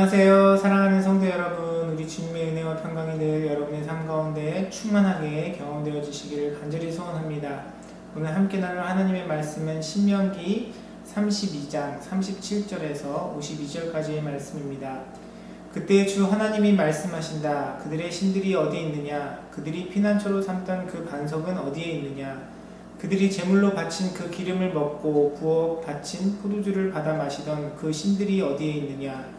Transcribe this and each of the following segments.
안녕하세요. 사랑하는 성도 여러분, 우리 주님의 은혜와 평강이 늘 여러분의 삶 가운데 충만하게 경험되어 주시기를 간절히 소원합니다. 오늘 함께 나눌 하나님의 말씀은 신명기 32장 37절에서 52절까지의 말씀입니다. 그때 주 하나님이 말씀하신다. 그들의 신들이 어디에 있느냐? 그들이 피난처로 삼던 그 반석은 어디에 있느냐? 그들이 제물로 바친 그 기름을 먹고 부어 바친 포도주를 받아 마시던 그 신들이 어디에 있느냐?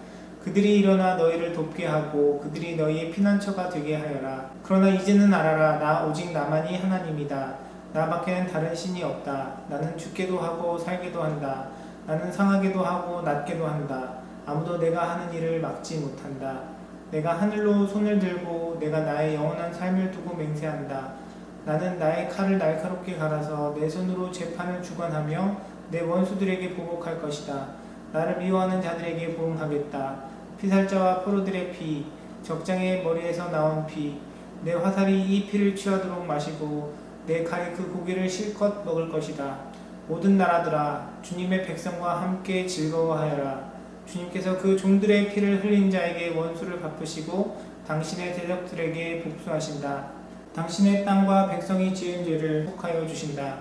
그들이 일어나 너희를 돕게 하고 그들이 너희의 피난처가 되게 하여라. 그러나 이제는 알아라. 나 오직 나만이 하나님이다. 나밖에는 다른 신이 없다. 나는 죽게도 하고 살게도 한다. 나는 상하게도 하고 낫게도 한다. 아무도 내가 하는 일을 막지 못한다. 내가 하늘로 손을 들고 내가 나의 영원한 삶을 두고 맹세한다. 나는 나의 칼을 날카롭게 갈아서 내 손으로 재판을 주관하며 내 원수들에게 보복할 것이다. 나를 미워하는 자들에게 보응하겠다. 피살자와 포로들의 피, 적장의 머리에서 나온 피, 내 화살이 이 피를 취하도록 마시고 내 칼이 그 고기를 실컷 먹을 것이다. 모든 나라들아, 주님의 백성과 함께 즐거워하여라. 주님께서 그 종들의 피를 흘린 자에게 원수를 갚으시고 당신의 대적들에게 복수하신다. 당신의 땅과 백성이 지은 죄를 속하여 주신다.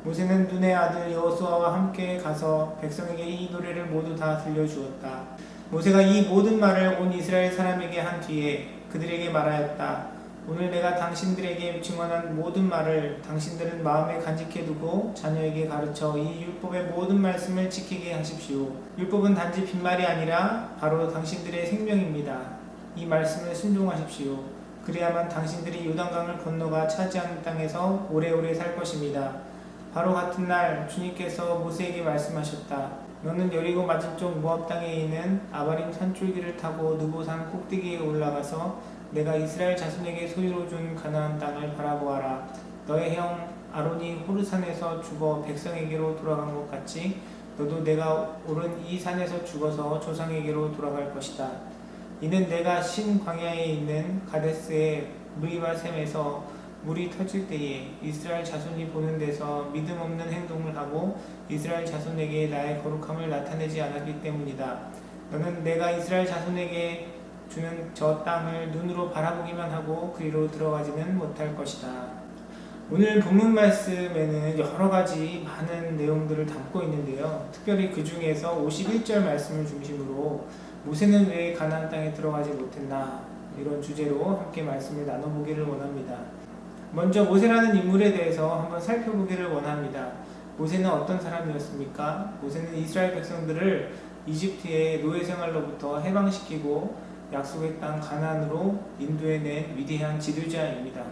모세는 눈의 아들 여호수아와 함께 가서 백성에게 이 노래를 모두 다 들려주었다. 모세가 이 모든 말을 온 이스라엘 사람에게 한 뒤에 그들에게 말하였다. 오늘 내가 당신들에게 증언한 모든 말을 당신들은 마음에 간직해 두고 자녀에게 가르쳐 이 율법의 모든 말씀을 지키게 하십시오. 율법은 단지 빈말이 아니라 바로 당신들의 생명입니다. 이 말씀을 순종하십시오. 그래야만 당신들이 요단강을 건너가 차지하는 땅에서 오래오래 살 것입니다. 바로 같은 날 주님께서 모세에게 말씀하셨다. 너는 여리고 맞은쪽 모압 땅에 있는 아바림 산줄기를 타고 느보산 꼭대기에 올라가서 내가 이스라엘 자손에게 소유로 준 가나안 땅을 바라보아라. 너의 형 아론이 호르산에서 죽어 백성에게로 돌아간 것 같이 너도 내가 오른 이 산에서 죽어서 조상에게로 돌아갈 것이다. 이는 내가 신 광야에 있는 가데스의 무리바 샘에서 물이 터질 때에 이스라엘 자손이 보는 데서 믿음 없는 행동을 하고 이스라엘 자손에게 나의 거룩함을 나타내지 않았기 때문이다. 너는 내가 이스라엘 자손에게 주는 저 땅을 눈으로 바라보기만 하고 그리로 들어가지는 못할 것이다. 오늘 본문 말씀에는 여러 가지 많은 내용들을 담고 있는데요. 특별히 그 중에서 51절 말씀을 중심으로 모세는 왜 가나안 땅에 들어가지 못했나, 이런 주제로 함께 말씀을 나눠보기를 원합니다. 먼저 모세라는 인물에 대해서 한번 살펴보기를 원합니다. 모세는 어떤 사람이었습니까? 모세는 이스라엘 백성들을 이집트의 노예 생활로부터 해방시키고 약속의 땅 가나안으로 인도해낸 위대한 지도자입니다.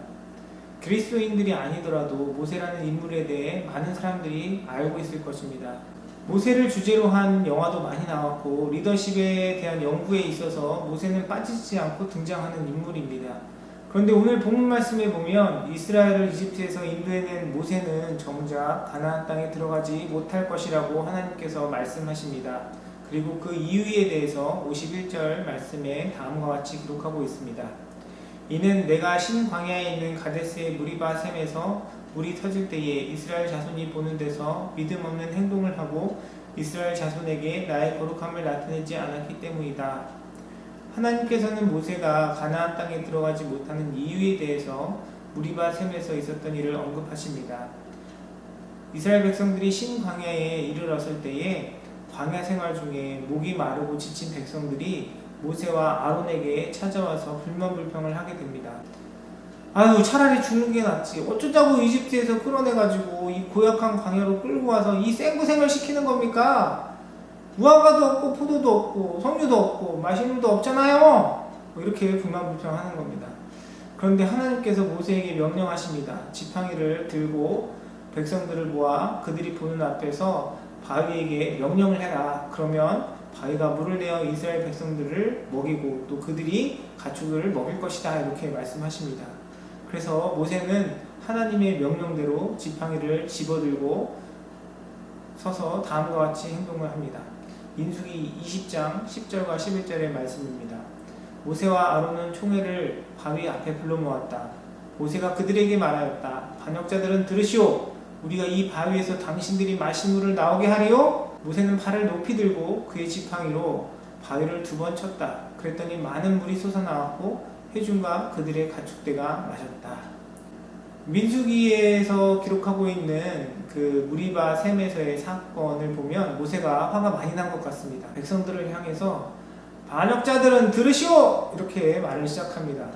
그리스도인들이 아니더라도 모세라는 인물에 대해 많은 사람들이 알고 있을 것입니다. 모세를 주제로 한 영화도 많이 나왔고 리더십에 대한 연구에 있어서 모세는 빠지지 않고 등장하는 인물입니다. 그런데 오늘 본문 말씀에 보면 이스라엘을 이집트에서 인도해낸 모세는 정작 가나안 땅에 들어가지 못할 것이라고 하나님께서 말씀하십니다. 그리고 그 이유에 대해서 51절 말씀에 다음과 같이 기록하고 있습니다. 이는 내가 신 광야에 있는 가데스의 무리바 샘에서 물이 터질 때에 이스라엘 자손이 보는 데서 믿음 없는 행동을 하고 이스라엘 자손에게 나의 거룩함을 나타내지 않았기 때문이다. 하나님께서는 모세가 가나안 땅에 들어가지 못하는 이유에 대해서 무리바 샘에서 있었던 일을 언급하십니다. 이스라엘 백성들이 신 광야에 이르렀을 때에 광야 생활 중에 목이 마르고 지친 백성들이 모세와 아론에게 찾아와서 불만불평을 하게 됩니다. 아유, 차라리 죽는 게 낫지. 어쩌자고 이집트에서 끌어내가지고 이 고약한 광야로 끌고 와서 이 생고생을 시키는 겁니까? 무화과도 없고 포도도 없고 석류도 없고 마실 물도 없잖아요. 이렇게 불만불평하는 겁니다. 그런데 하나님께서 모세에게 명령하십니다. 지팡이를 들고 백성들을 모아 그들이 보는 앞에서 바위에게 명령을 해라. 그러면 바위가 물을 내어 이스라엘 백성들을 먹이고 또 그들이 가축을 먹일 것이다. 이렇게 말씀하십니다. 그래서 모세는 하나님의 명령대로 지팡이를 집어들고 서서 다음과 같이 행동을 합니다. 민수기 20장 10절과 11절의 말씀입니다. 모세와 아론은 총회를 바위 앞에 불러 모았다. 모세가 그들에게 말하였다. 반역자들은 들으시오. 우리가 이 바위에서 당신들이 마실 물을 나오게 하리요? 모세는 팔을 높이 들고 그의 지팡이로 바위를 2번 쳤다. 그랬더니 많은 물이 솟아나왔고 회중과 그들의 가축대가 마셨다. 민수기에서 기록하고 있는 그 무리바 셈에서의 사건을 보면 모세가 화가 많이 난 것 같습니다. 백성들을 향해서 반역자들은 들으시오! 이렇게 말을 시작합니다.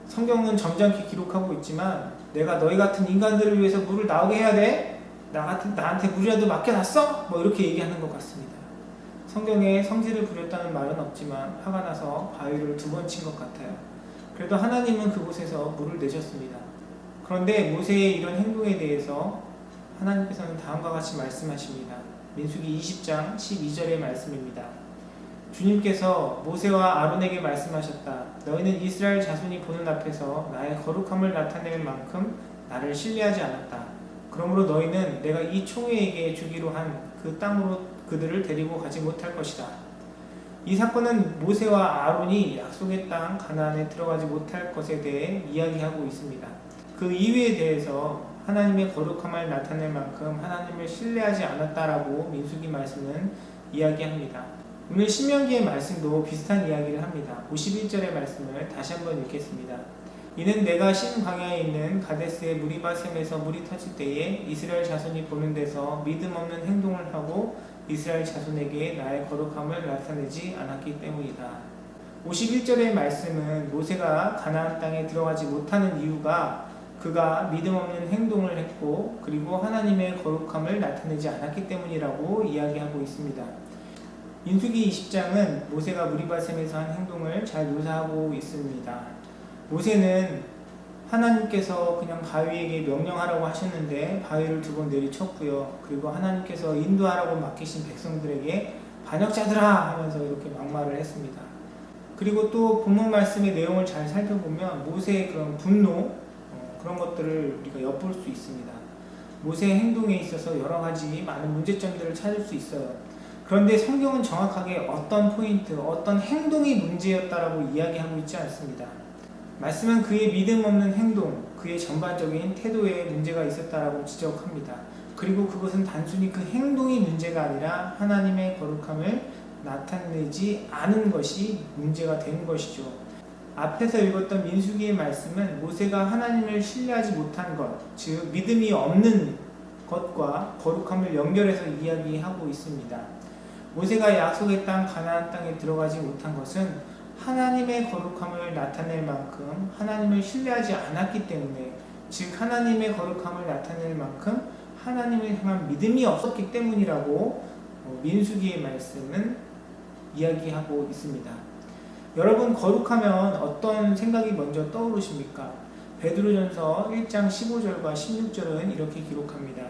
성경은 점잖게 기록하고 있지만 내가 너희 같은 인간들을 위해서 물을 나오게 해야 돼? 나한테 물이라도 맡겨놨어? 뭐 이렇게 얘기하는 것 같습니다. 성경에 성질을 부렸다는 말은 없지만 화가 나서 바위를 2번 친 것 같아요. 그래도 하나님은 그곳에서 물을 내셨습니다. 그런데 모세의 이런 행동에 대해서 하나님께서는 다음과 같이 말씀하십니다. 민수기 20장 12절의 말씀입니다. 주님께서 모세와 아론에게 말씀하셨다. 너희는 이스라엘 자손이 보는 앞에서 나의 거룩함을 나타낼 만큼 나를 신뢰하지 않았다. 그러므로 너희는 내가 이 총회에게 주기로 한 그 땅으로 그들을 데리고 가지 못할 것이다. 이 사건은 모세와 아론이 약속의 땅 가나안에 들어가지 못할 것에 대해 이야기하고 있습니다. 그 이유에 대해서 하나님의 거룩함을 나타낼 만큼 하나님을 신뢰하지 않았다라고 민수기 말씀은 이야기합니다. 오늘 신명기의 말씀도 비슷한 이야기를 합니다. 51절의 말씀을 다시 한번 읽겠습니다. 이는 내가 신 광야에 있는 가데스의 무리바셈에서 물이 터질 때에 이스라엘 자손이 보는 데서 믿음 없는 행동을 하고 이스라엘 자손에게 나의 거룩함을 나타내지 않았기 때문이다. 51절의 말씀은 모세가 가나안 땅에 들어가지 못하는 이유가 그가 믿음 없는 행동을 했고 그리고 하나님의 거룩함을 나타내지 않았기 때문이라고 이야기하고 있습니다. 민수기 20장은 모세가 무리바셈에서 한 행동을 잘 묘사하고 있습니다. 모세는 하나님께서 그냥 바위에게 명령하라고 하셨는데 바위를 2번 내리쳤고요. 그리고 하나님께서 인도하라고 맡기신 백성들에게 반역자들아 하면서 이렇게 막말을 했습니다. 그리고 또 본문 말씀의 내용을 잘 살펴보면 모세의 그런 분노 그런 것들을 우리가 엿볼 수 있습니다. 모세의 행동에 있어서 여러 가지 많은 문제점들을 찾을 수 있어요. 그런데 성경은 정확하게 어떤 포인트, 어떤 행동이 문제였다라고 이야기하고 있지 않습니다. 말씀은 그의 믿음 없는 행동, 그의 전반적인 태도에 문제가 있었다라고 지적합니다. 그리고 그것은 단순히 그 행동이 문제가 아니라 하나님의 거룩함을 나타내지 않은 것이 문제가 된 것이죠. 앞에서 읽었던 민수기의 말씀은 모세가 하나님을 신뢰하지 못한 것, 즉 믿음이 없는 것과 거룩함을 연결해서 이야기하고 있습니다. 모세가 약속의 땅 가나안 땅에 들어가지 못한 것은 하나님의 거룩함을 나타낼 만큼 하나님을 신뢰하지 않았기 때문에, 즉 하나님의 거룩함을 나타낼 만큼 하나님을 향한 믿음이 없었기 때문이라고 민수기의 말씀은 이야기하고 있습니다. 여러분, 거룩하면 어떤 생각이 먼저 떠오르십니까? 베드로전서 1장 15절과 16절은 이렇게 기록합니다.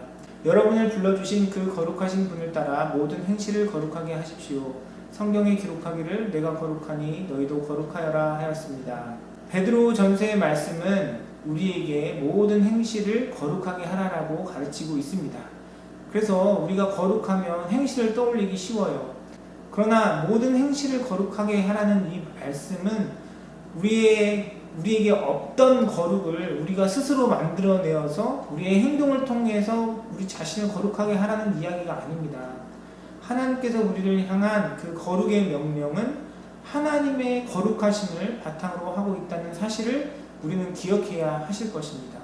여러분을 불러주신 그 거룩하신 분을 따라 모든 행실을 거룩하게 하십시오. 성경에 기록하기를 내가 거룩하니 너희도 거룩하여라 하였습니다. 베드로 전서의 말씀은 우리에게 모든 행실을 거룩하게 하라라고 가르치고 있습니다. 그래서 우리가 거룩하면 행실을 떠올리기 쉬워요. 그러나 모든 행실을 거룩하게 하라는 이 말씀은 우리에게 없던 거룩을 우리가 스스로 만들어내어서 우리의 행동을 통해서 우리 자신을 거룩하게 하라는 이야기가 아닙니다. 하나님께서 우리를 향한 그 거룩의 명령은 하나님의 거룩하심을 바탕으로 하고 있다는 사실을 우리는 기억해야 하실 것입니다.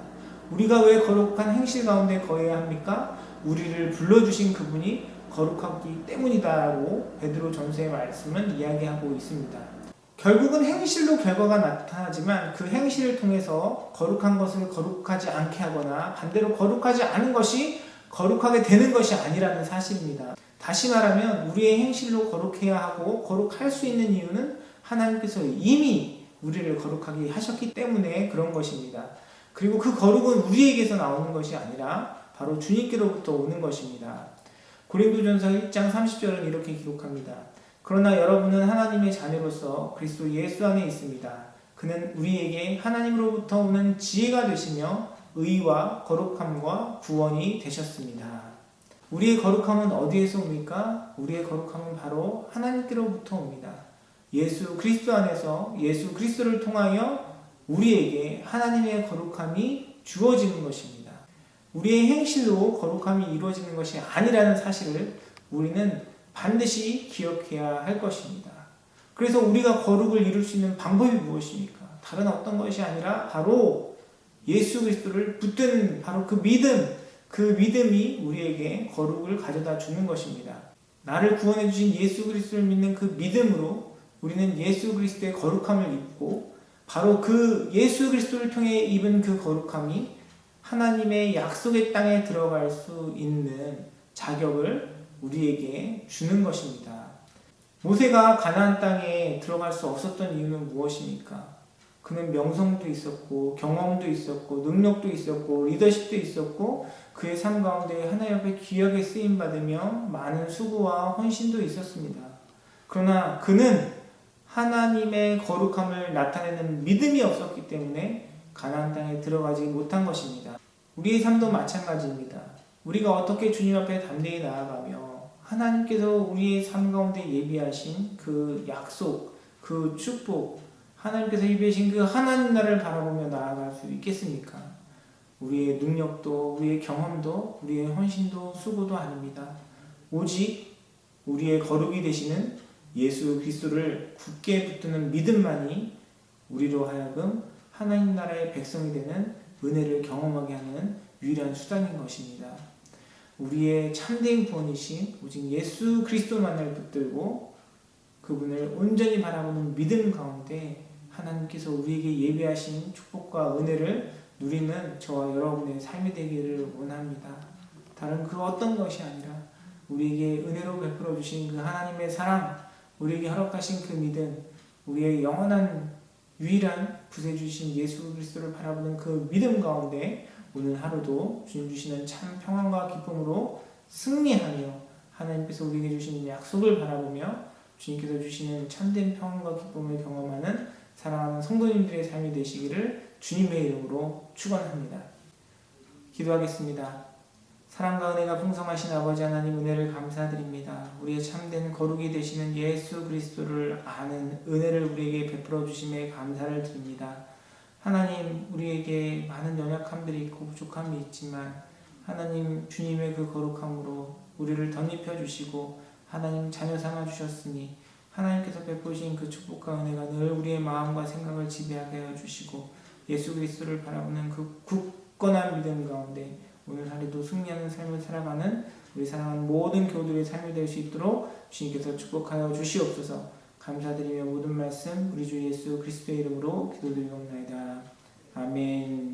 우리가 왜 거룩한 행실 가운데 거해야 합니까? 우리를 불러주신 그분이 거룩하기 때문이다라고 베드로 전서의 말씀은 이야기하고 있습니다. 결국은 행실로 결과가 나타나지만 그 행실을 통해서 거룩한 것을 거룩하지 않게 하거나 반대로 거룩하지 않은 것이 거룩하게 되는 것이 아니라는 사실입니다. 다시 말하면 우리의 행실로 거룩해야 하고 거룩할 수 있는 이유는 하나님께서 이미 우리를 거룩하게 하셨기 때문에 그런 것입니다. 그리고 그 거룩은 우리에게서 나오는 것이 아니라 바로 주님께로부터 오는 것입니다. 고린도전서 1장 30절은 이렇게 기록합니다. 그러나 여러분은 하나님의 자녀로서 그리스도 예수 안에 있습니다. 그는 우리에게 하나님으로부터 오는 지혜가 되시며 의와 거룩함과 구원이 되셨습니다. 우리의 거룩함은 어디에서 옵니까? 우리의 거룩함은 바로 하나님께로부터 옵니다. 예수 그리스도 안에서 예수 그리스도를 통하여 우리에게 하나님의 거룩함이 주어지는 것입니다. 우리의 행실로 거룩함이 이루어지는 것이 아니라는 사실을 우리는 반드시 기억해야 할 것입니다. 그래서 우리가 거룩을 이룰 수 있는 방법이 무엇입니까? 다른 어떤 것이 아니라 바로 예수 그리스도를 붙드는 바로 그 믿음이 우리에게 거룩을 가져다 주는 것입니다. 나를 구원해 주신 예수 그리스도를 믿는 그 믿음으로 우리는 예수 그리스도의 거룩함을 입고 바로 그 예수 그리스도를 통해 입은 그 거룩함이 하나님의 약속의 땅에 들어갈 수 있는 자격을 우리에게 주는 것입니다. 모세가 가나안 땅에 들어갈 수 없었던 이유는 무엇입니까? 그는 명성도 있었고 경험도 있었고 능력도 있었고 리더십도 있었고 그의 삶 가운데 하나님 앞에 귀하게 쓰임받으며 많은 수고와 헌신도 있었습니다. 그러나 그는 하나님의 거룩함을 나타내는 믿음이 없었기 때문에 가나안 땅에 들어가지 못한 것입니다. 우리의 삶도 마찬가지입니다. 우리가 어떻게 주님 앞에 담대히 나아가며 하나님께서 우리의 삶 가운데 예비하신 그 약속, 그 축복, 하나님께서 예비하신 그 하나님 나라를 바라보며 나아갈 수 있겠습니까? 우리의 능력도, 우리의 경험도, 우리의 헌신도, 수고도 아닙니다. 오직 우리의 거룩이 되시는 예수 그리스도를 굳게 붙드는 믿음만이 우리로 하여금 하나님 나라의 백성이 되는 은혜를 경험하게 하는 유일한 수단인 것입니다. 우리의 참된 구원이신 오직 예수 그리스도만을 붙들고 그분을 온전히 바라보는 믿음 가운데 하나님께서 우리에게 예비하신 축복과 은혜를 누리는 저와 여러분의 삶이 되기를 원합니다. 다른 그 어떤 것이 아니라 우리에게 은혜로 베풀어 주신 그 하나님의 사랑, 우리에게 허락하신 그 믿음, 우리의 영원한 유일한 구세 주신 예수 그리스도를 바라보는 그 믿음 가운데 오늘 하루도 주님 주시는 참 평안과 기쁨으로 승리하며 하나님께서 우리에게 주시는 약속을 바라보며 주님께서 주시는 참된 평안과 기쁨을 경험하는 사랑하는 성도님들의 삶이 되시기를 주님의 이름으로 축원합니다. 기도하겠습니다. 사랑과 은혜가 풍성하신 아버지 하나님 은혜를 감사드립니다. 우리의 참된 거룩이 되시는 예수 그리스도를 아는 은혜를 우리에게 베풀어 주심에 감사를 드립니다. 하나님, 우리에게 많은 연약함들이 있고 부족함이 있지만 하나님 주님의 그 거룩함으로 우리를 덧입혀 주시고 하나님 자녀 삼아 주셨으니 하나님께서 베푸신 그 축복과 은혜가 늘 우리의 마음과 생각을 지배하게 하여 주시고 예수 그리스도를 바라보는 그 굳건한 믿음 가운데 오늘 하루도 승리하는 삶을 살아가는 우리 사랑하는 모든 교우들의 삶이 될 수 있도록 주님께서 축복하여 주시옵소서. 감사드리며 모든 말씀 우리 주 예수 그리스도의 이름으로 기도드리옵나이다. 아멘.